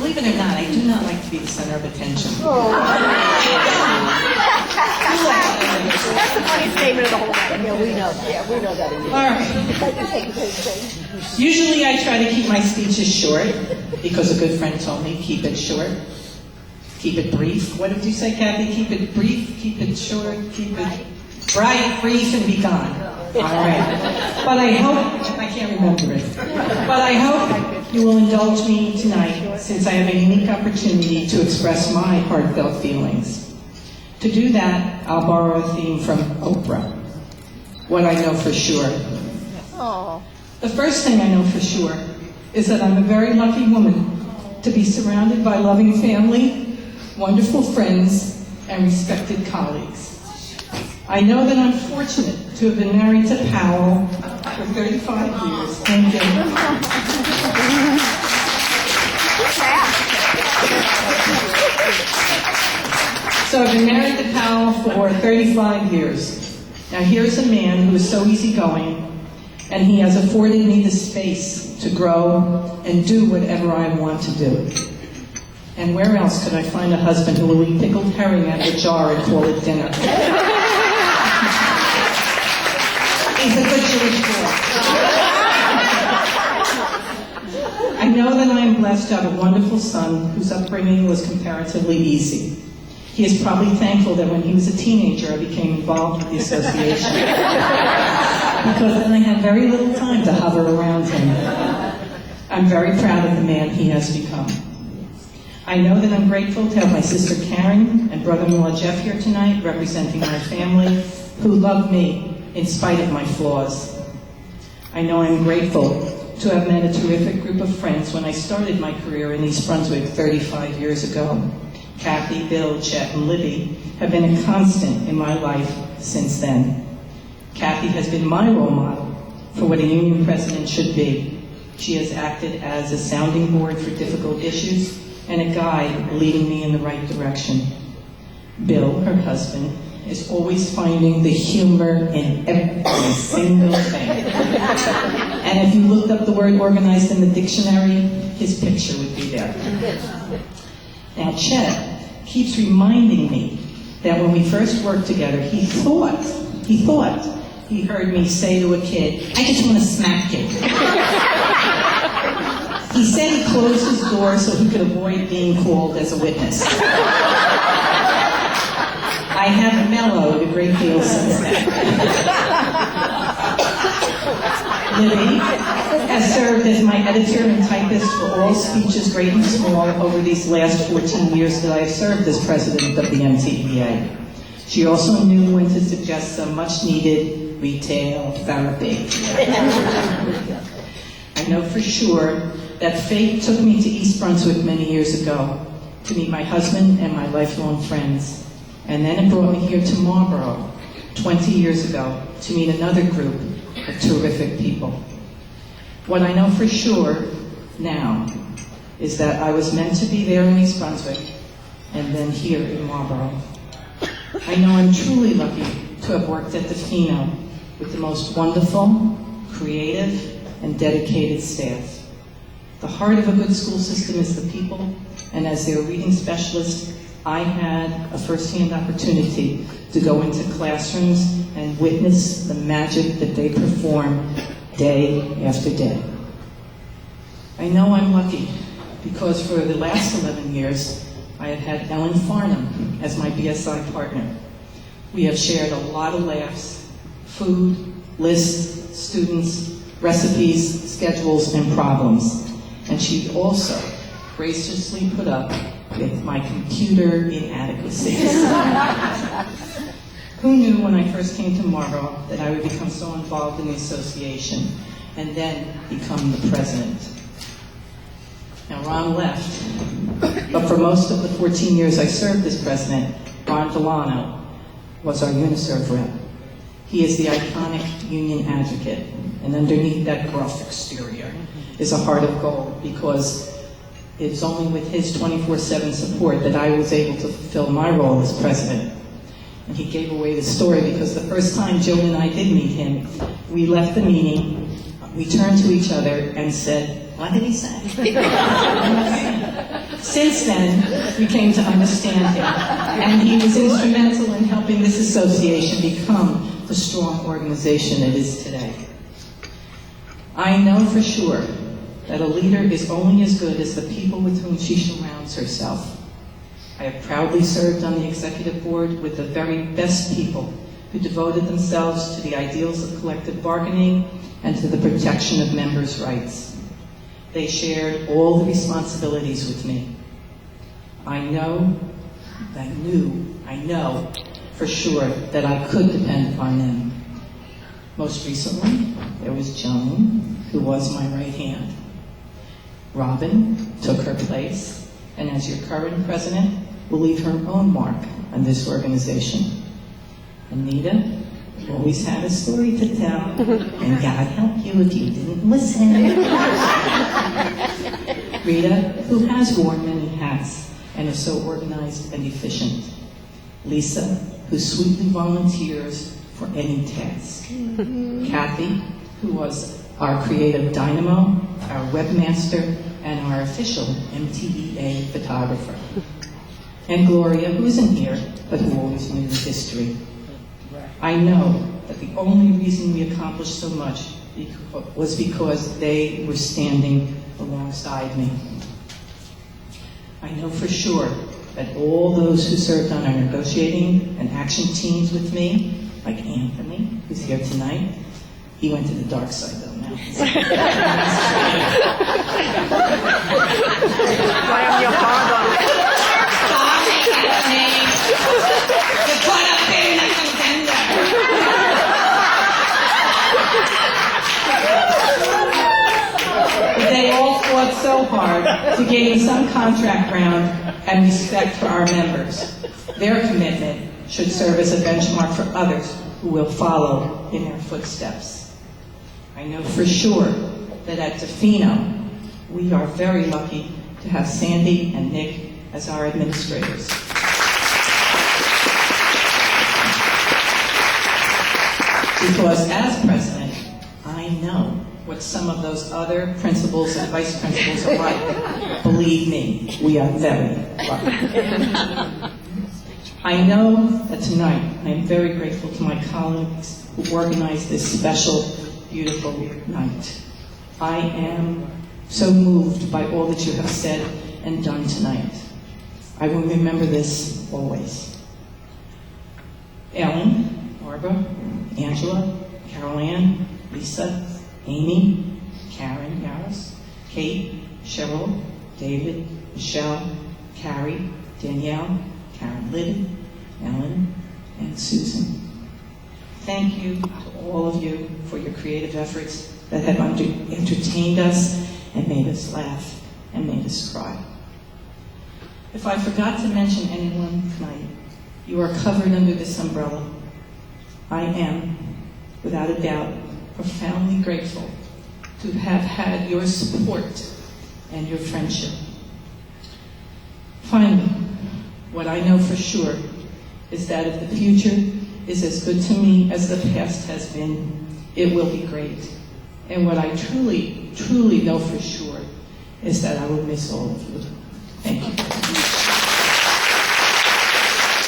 Believe it or not, I do not like to be the center of attention. That's the funny statement of the whole thing. Yeah, we know that. Yeah, we know that. All right. Usually I try to keep my speeches short because a good friend told me, keep it short, keep it brief. What did you say, Kathy? Keep it brief, keep it short, keep it bright, brief, and be gone. All right. But I hope, I can't remember it, but I hope you will indulge me tonight since I have a unique opportunity to express my heartfelt feelings. To do that, I'll borrow a theme from Oprah, What I Know for Sure. Oh. The first thing I know for sure is that I'm a very lucky woman to be surrounded by loving family, wonderful friends, and respected colleagues. I know that I'm fortunate to have been married to Powell for 35 years. Thank you. So I've been married to Powell for 35 years. Now here's a man who is so easygoing, and he has afforded me the space to grow and do whatever I want to do. And where else could I find a husband who will eat pickled herring out of a jar and call it dinner? He's a good Jewish boy. I know that I am blessed to have a wonderful son whose upbringing was comparatively easy. He is probably thankful that when he was a teenager I became involved with the association, because then I had very little time to hover around him. I'm very proud of the man he has become. I know that I'm grateful to have my sister Karen and brother-in-law Jeff here tonight representing my family, who love me in spite of my flaws. I know I'm grateful to have met a terrific group of friends when I started my career in East Brunswick 35 years ago. Kathy, Bill, Chet, and Libby have been a constant in my life since then. Kathy has been my role model for what a union president should be. She has acted as a sounding board for difficult issues and a guide leading me in the right direction. Bill, her husband, is always finding the humor in every single thing. And if you looked up the word organized in the dictionary, his picture would be there. Now, Chet keeps reminding me that when we first worked together, he thought he heard me say to a kid, I just want to smack you. He said he closed his door so he could avoid being called as a witness. I have mellowed a great deal since then. Libby has served as my editor and typist for all speeches, great and small, over these last 14 years that I have served as president of the MTEA. She also knew when to suggest some much-needed retail therapy. I know for sure that fate took me to East Brunswick many years ago to meet my husband and my lifelong friends. And then it brought me here to Marlborough 20 years ago to meet another group of terrific people. What I know for sure now is that I was meant to be there in East Brunswick and then here in Marlborough. I know I'm truly lucky to have worked at the Fino with the most wonderful, creative, and dedicated staff. The heart of a good school system is the people, and as their reading specialist, I had a first-hand opportunity to go into classrooms and witness the magic that they perform day after day. I know I'm lucky because for the last 11 years, I have had Ellen Farnham as my BSI partner. We have shared a lot of laughs, food, lists, students, recipes, schedules, and problems. And she also graciously put up with my computer inadequacies. Who knew when I first came to Marlborough that I would become so involved in the association and then become the president? Now, Ron left, but for most of the 14 years I served as president, Ron Delano was our UNISERV rep. He is the iconic union advocate, and underneath that gruff exterior is a heart of gold, because it's only with his 24/7 support that I was able to fulfill my role as president. And he gave away the story because the first time Joan and I did meet him, we left the meeting, we turned to each other and said, what did he say? Since then, we came to understand him, and he was instrumental in helping this association become the strong organization it is today. I know for sure that a leader is only as good as the people with whom she surrounds herself. I have proudly served on the executive board with the very best people who devoted themselves to the ideals of collective bargaining and to the protection of members' rights. They shared all the responsibilities with me. I know for sure that I could depend upon them. Most recently, there was Joan, who was my right hand. Robin took her place, and as your current president, will leave her own mark on this organization. Anita always had a story to tell, and God help you if you didn't listen. Rita, who has worn many hats and is so organized and efficient. Lisa, who sweetly volunteers for any task. Kathy, who was our creative dynamo, our webmaster, and our official MTEA photographer. And Gloria, who isn't here, but who always knew the history. I know that the only reason we accomplished so much was because they were standing alongside me. I know for sure that all those who served on our negotiating and action teams with me, like Anthony, who's here tonight, he went to the dark side though now. I am your father. You put up being a contender. They all fought so hard to gain some contract ground and respect for our members. Their commitment should serve as a benchmark for others who will follow in their footsteps. I know for sure that at Defino, we are very lucky to have Sandy and Nick as our administrators. Because as president, I know what some of those other principals and vice principals are like. Believe me, we are very lucky. I know that tonight I am very grateful to my colleagues who organized this special, beautiful night. I am so moved by all that you have said and done tonight. I will remember this always. Ellen, Barbara, Angela, Carol Ann, Lisa, Amy, Karen Yaris, Kate, Cheryl, David, Michelle, Carrie, Danielle, Karen Liddy, Ellen, and Susan. Thank you to all of you for your creative efforts that have entertained us and made us laugh and made us cry. If I forgot to mention anyone tonight, you are covered under this umbrella. I am, without a doubt, profoundly grateful to have had your support and your friendship. Finally, what I know for sure is that if the future is as good to me as the past has been, it will be great. And what I truly, truly know for sure is that I will miss all of you. Thank you.